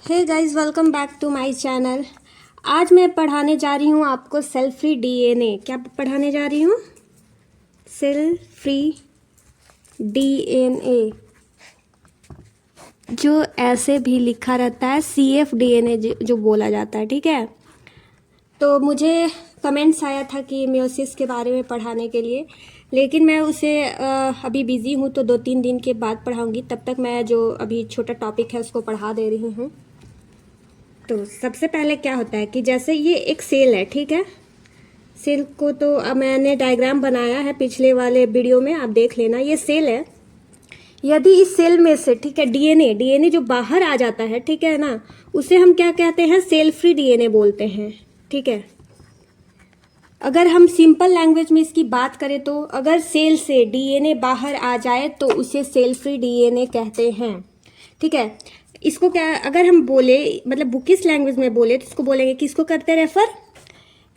Hey guys, welcome back to my channel. आज मैं पढ़ाने जा रही हूँ आपको सेल फ्री डीएनए। क्या पढ़ाने जा रही हूँ? सेल फ्री डीएनए, जो ऐसे भी लिखा रहता है CF डीएनए जो बोला जाता है। ठीक है, तो मुझे कमेंट्स आया था कि मेयोसिस के बारे में पढ़ाने के लिए, लेकिन मैं उसे अभी बिज़ी हूँ तो 2-3 दिन के बाद पढ़ाऊँगी। तब तक मैं जो अभी छोटा टॉपिक है उसको पढ़ा दे रही हूँ। तो सबसे पहले क्या होता है कि जैसे ये एक सेल है, ठीक है। सेल को तो अब मैंने डायग्राम बनाया है पिछले वाले वीडियो में, आप देख लेना। ये सेल है। यदि इस सेल में से, ठीक है, डीएनए जो बाहर आ जाता है, ठीक है ना, उसे हम क्या कहते हैं? सेल फ्री डीएनए बोलते हैं। ठीक है, अगर हम सिंपल लैंग्वेज में इसकी बात करें तो अगर सेल से डीएनए बाहर आ जाए तो उसे सेल फ्री डीएनए कहते हैं। ठीक है, इसको क्या, अगर हम बोले मतलब बुकिश लैंग्वेज में बोले तो इसको बोलेंगे कि इसको करते हैं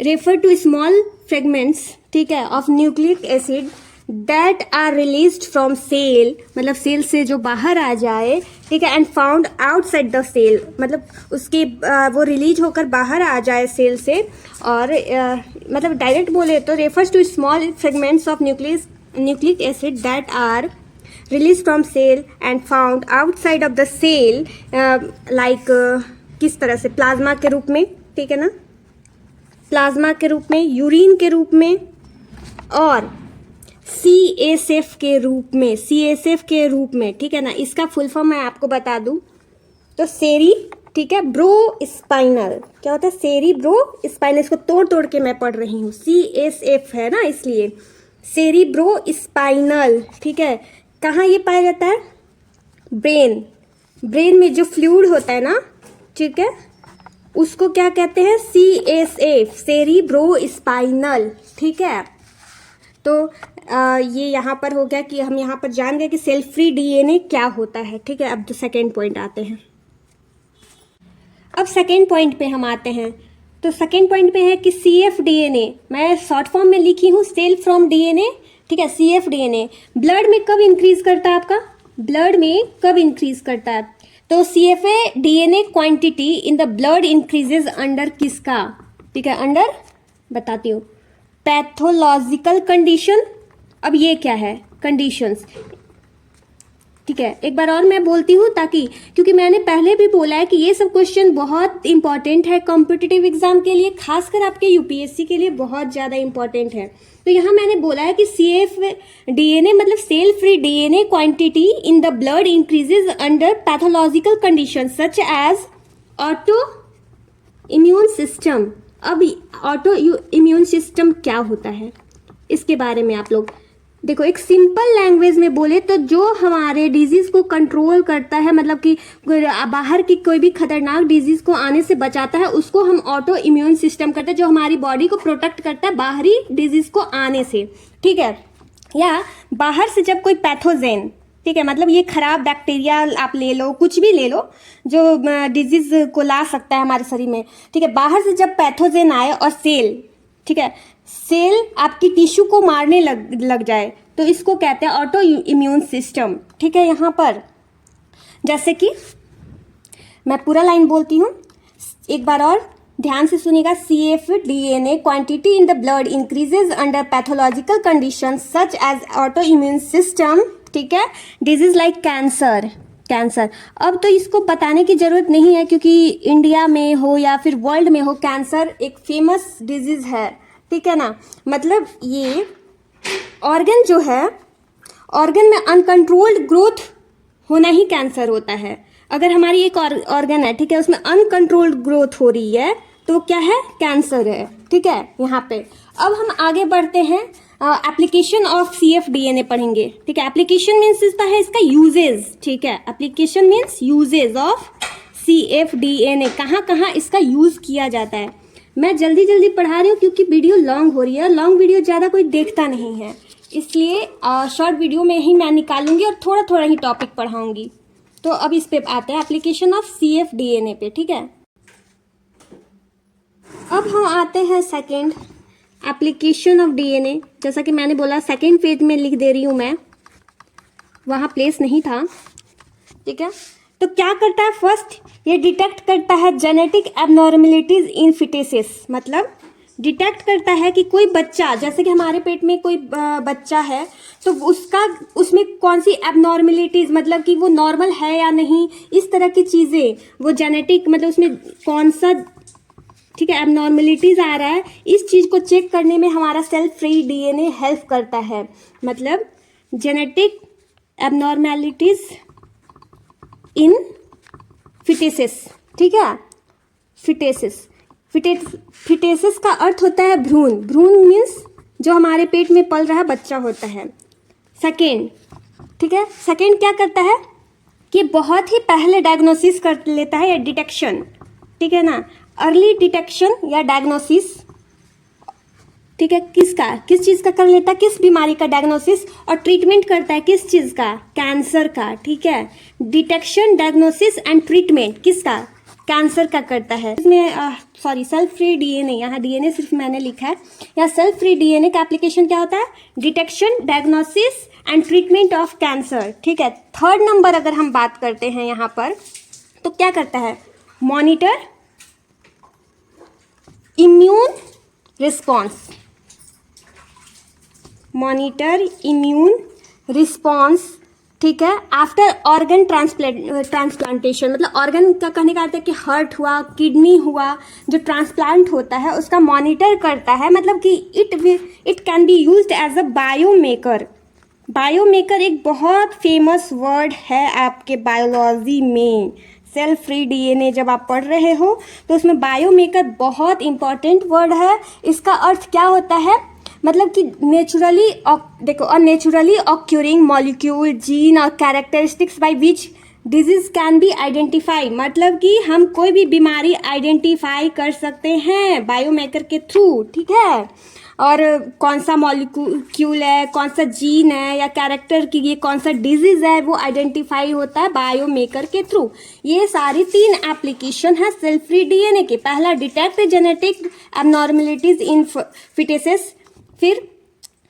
रेफर टू स्मॉल फ्रेगमेंट्स, ठीक है, of nucleic acid that are released from cell, मतलब सेल से जो बाहर आ जाए, ठीक है, and found outside the cell, मतलब उसकी वो रिलीज होकर बाहर आ जाए सेल से। और मतलब डायरेक्ट बोले तो refers to small fragments of nucleic acid that are released from cell and found outside of the cell, like किस तरह से? प्लाज्मा के रूप में, ठीक है ना, प्लाज्मा के रूप में, यूरिन के रूप में, और CSF के रूप में, CSF के रूप में, ठीक है ना। इसका फुल फॉर्म मैं आपको बता दूं तो सेरी, ठीक है, ब्रो स्पाइनल। क्या होता है? सेरी ब्रो स्पाइनल। इसको तोड़ तोड़ के मैं पढ़ रही हूँ, CSF है ना, इसलिए सेरी ब्रो स्पाइनल। ठीक है, कहाँ ये पाया जाता है? ब्रेन में जो फ्लूइड होता है ना, ठीक है, उसको क्या कहते हैं? CSF, cerebro spinal. ठीक है, तो ये यहाँ पर हो गया कि हम यहाँ पर जान गए कि सेल फ्री डीएनए क्या होता है। ठीक है, अब तो सेकेंड पॉइंट आते हैं। अब सेकेंड पॉइंट पे हम आते हैं। तो सेकेंड पॉइंट पे है कि CF डीएनए, मैं शॉर्ट फॉर्म में लिखी हूँ सेल फ्रॉम डीएनए। ठीक है, CF डीएनए ब्लड में कब इंक्रीज करता है? आपका ब्लड में कब इंक्रीज करता है? तो CF DNA quantity in the blood increases under किसका? ठीक है, अंडर, बताती हूँ, पैथोलॉजिकल कंडीशन। अब ये क्या है? कंडीशंस। ठीक है, एक बार और मैं बोलती हूँ ताकि, क्योंकि मैंने पहले भी बोला है कि ये सब क्वेश्चन बहुत इंपॉर्टेंट है कॉम्पिटिटिव एग्जाम के लिए, खासकर आपके यूपीएससी के लिए बहुत ज़्यादा इंपॉर्टेंट है। तो यहाँ मैंने बोला है कि CF डीएनए मतलब cell free DNA quantity in the blood increases under pathological condition such as autoimmune system. अब ऑटो इम्यून सिस्टम क्या होता है, इसके बारे में आप लोग देखो। एक सिंपल लैंग्वेज में बोले तो जो हमारे डिजीज को कंट्रोल करता है, मतलब कि बाहर की कोई भी खतरनाक डिजीज को आने से बचाता है, उसको हम ऑटो इम्यून सिस्टम करते हैं, जो हमारी बॉडी को प्रोटेक्ट करता है बाहरी डिजीज को आने से। ठीक है, या बाहर से जब कोई पैथोजेन, ठीक है, मतलब ये खराब बैक्टीरिया आप ले लो, कुछ भी ले लो जो डिजीज को ला सकता है हमारे शरीर में, ठीक है, बाहर से जब पैथोजेन आए और सेल, ठीक है, सेल आपकी टिश्यू को मारने लग जाए तो इसको कहते हैं ऑटो इम्यून सिस्टम। ठीक है, यहाँ पर जैसे कि मैं पूरा लाइन बोलती हूँ, एक बार और ध्यान से सुनिएगा। CF DNA quantity in the blood increases under pathological condition such as autoimmune system, ठीक है, डिजीज लाइक कैंसर। अब तो इसको बताने की जरूरत नहीं है, क्योंकि इंडिया में हो या फिर वर्ल्ड में हो, कैंसर एक फेमस डिजीज है। ठीक है ना, मतलब ये ऑर्गन जो है, ऑर्गन में अनकंट्रोल्ड ग्रोथ होना ही कैंसर होता है। अगर हमारी एक ऑर्गन है, ठीक है, उसमें अनकंट्रोल्ड ग्रोथ हो रही है तो क्या है? कैंसर है। ठीक है, यहाँ पे अब हम आगे बढ़ते हैं, एप्लीकेशन ऑफ CF डीएनए पढ़ेंगे। ठीक है, एप्लीकेशन मीन्स इसका यूजेज। ठीक है, application means usages of CF DNA, कहाँ कहाँ इसका यूज किया जाता है। मैं जल्दी जल्दी पढ़ा रही हूँ क्योंकि वीडियो लॉन्ग हो रही है, लॉन्ग वीडियो ज़्यादा कोई देखता नहीं है, इसलिए शॉर्ट वीडियो में ही मैं निकालूंगी और थोड़ा थोड़ा ही टॉपिक पढ़ाऊंगी। तो अब इस पे आते हैं, एप्लीकेशन ऑफ CF डीएनए पे। ठीक है, अब हम आते हैं सेकेंड, एप्लीकेशन ऑफ डीएनए। जैसा कि मैंने बोला सेकेंड पेज में लिख दे रही हूँ मैं, वहाँ प्लेस नहीं था। ठीक है, तो क्या करता है, फर्स्ट ये डिटेक्ट करता है जेनेटिक एबनॉर्मेलिटीज इन फिटेसिस, मतलब डिटेक्ट करता है कि कोई बच्चा, जैसे कि हमारे पेट में कोई बच्चा है तो उसमें कौन सी एबनॉर्मेलिटीज, मतलब कि वो नॉर्मल है या नहीं, इस तरह की चीज़ें, वो जेनेटिक मतलब उसमें कौन सा, ठीक है, एबनॉर्मेलिटीज आ रहा है, इस चीज़ को चेक करने में हमारा सेल फ्री डीएनए हेल्प करता है। मतलब जेनेटिक एबनॉर्मेलिटीज इन फिटेसिस, ठीक है, फिटेसिस का अर्थ होता है भ्रूण। भ्रूण मीन्स जो हमारे पेट में पल रहा बच्चा होता है। सेकेंड, ठीक है, सेकेंड क्या करता है कि बहुत ही पहले डायग्नोसिस कर लेता है या डिटेक्शन, ठीक है ना, अर्ली डिटेक्शन या डायग्नोसिस, ठीक है, किस चीज़ का कर लेता है, किस बीमारी का डायग्नोसिस, और ट्रीटमेंट करता है किस चीज़ का, कैंसर का, ठीक है। डिटेक्शन, डायग्नोसिस एंड ट्रीटमेंट किसका, कैंसर का करता है। इसमें सॉरी सेल्फ फ्री डीएनए, यहाँ डीएनए सिर्फ मैंने लिखा है, या सेल्फ फ्री डीएनए का एप्लीकेशन क्या होता है, detection, diagnosis and treatment of cancer, ठीक है। थर्ड नंबर अगर हम बात करते हैं यहाँ पर, तो क्या करता है, monitor immune response, monitor immune response, ठीक है, आफ्टर ऑर्गन ट्रांसप्लांटेशन, मतलब ऑर्गन का कहने का अर्थ है कि हार्ट हुआ, किडनी हुआ, जो ट्रांसप्लांट होता है उसका मॉनिटर करता है, मतलब कि it can be used as a biomarker. Biomarker एक बहुत फेमस वर्ड है आपके बायोलॉजी में। सेल फ्री डीएनए जब आप पढ़ रहे हो तो उसमें बायोमेकर बहुत इंपॉर्टेंट वर्ड है। इसका अर्थ क्या होता है, मतलब कि नेचुरली, देखो, और नेचुरली ऑक्यूरिंग मॉलिक्यूल, जीन और characteristics by which disease can be identify, मतलब कि हम कोई भी बीमारी आइडेंटिफाई कर सकते हैं बायोमेकर के थ्रू, ठीक है। और कौन सा मॉलिक्यूल है, कौन सा जीन है या कैरेक्टर की, ये कौन सा डिजीज है, वो आइडेंटिफाई होता है बायोमेकर के थ्रू। ये सारी 3 एप्लीकेशन है सेल फ्री डीएनए के। पहला, डिटेक्ट जेनेटिक एबनॉर्मेलिटीज इन फिटेसिस। फिर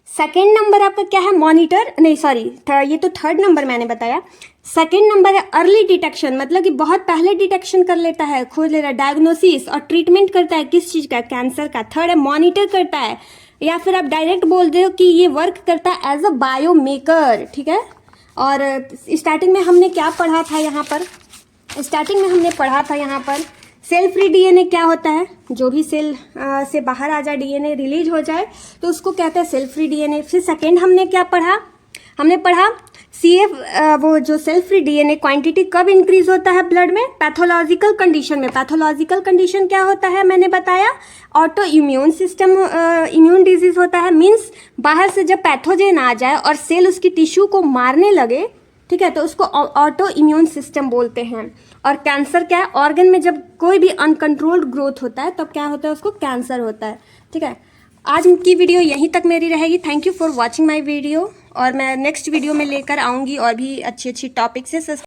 सेकेंड नंबर आपका क्या है, मॉनिटर, नहीं सॉरी, ये तो थर्ड नंबर मैंने बताया। सेकेंड नंबर है अर्ली डिटेक्शन, मतलब कि बहुत पहले डिटेक्शन कर लेता है, खोज ले रहा है, डायग्नोसिस और ट्रीटमेंट करता है किस चीज़ का, कैंसर का। थर्ड है मॉनिटर करता है, या फिर आप डायरेक्ट बोल दो कि ये वर्क करता है एज अ बायोमेकर, ठीक है। और स्टार्टिंग में हमने क्या पढ़ा था यहाँ पर, सेल फ्री डीएनए क्या होता है, जो भी सेल से बाहर आ जाए, डीएनए रिलीज हो जाए तो उसको कहते हैं सेल फ्री डीएनए। फिर सेकेंड हमने क्या पढ़ा, हमने पढ़ा सीएफ, वो जो सेल फ्री डीएनए क्वांटिटी कब इंक्रीज होता है ब्लड में, पैथोलॉजिकल कंडीशन में। पैथोलॉजिकल कंडीशन क्या होता है, मैंने बताया, auto immune system, immune disease होता है, मीन्स बाहर से जब पैथोजेन आ जाए और सेल उसकी टिश्यू को मारने लगे, ठीक है, तो उसको ऑटो इम्यून सिस्टम बोलते हैं। और कैंसर क्या है, ऑर्गन में जब कोई भी अनकंट्रोल्ड ग्रोथ होता है तब क्या होता है, उसको कैंसर होता है, ठीक है। आज की वीडियो यहीं तक मेरी रहेगी। Thank you for watching my video, और मैं नेक्स्ट वीडियो में लेकर आऊँगी और भी अच्छी अच्छी टॉपिक से।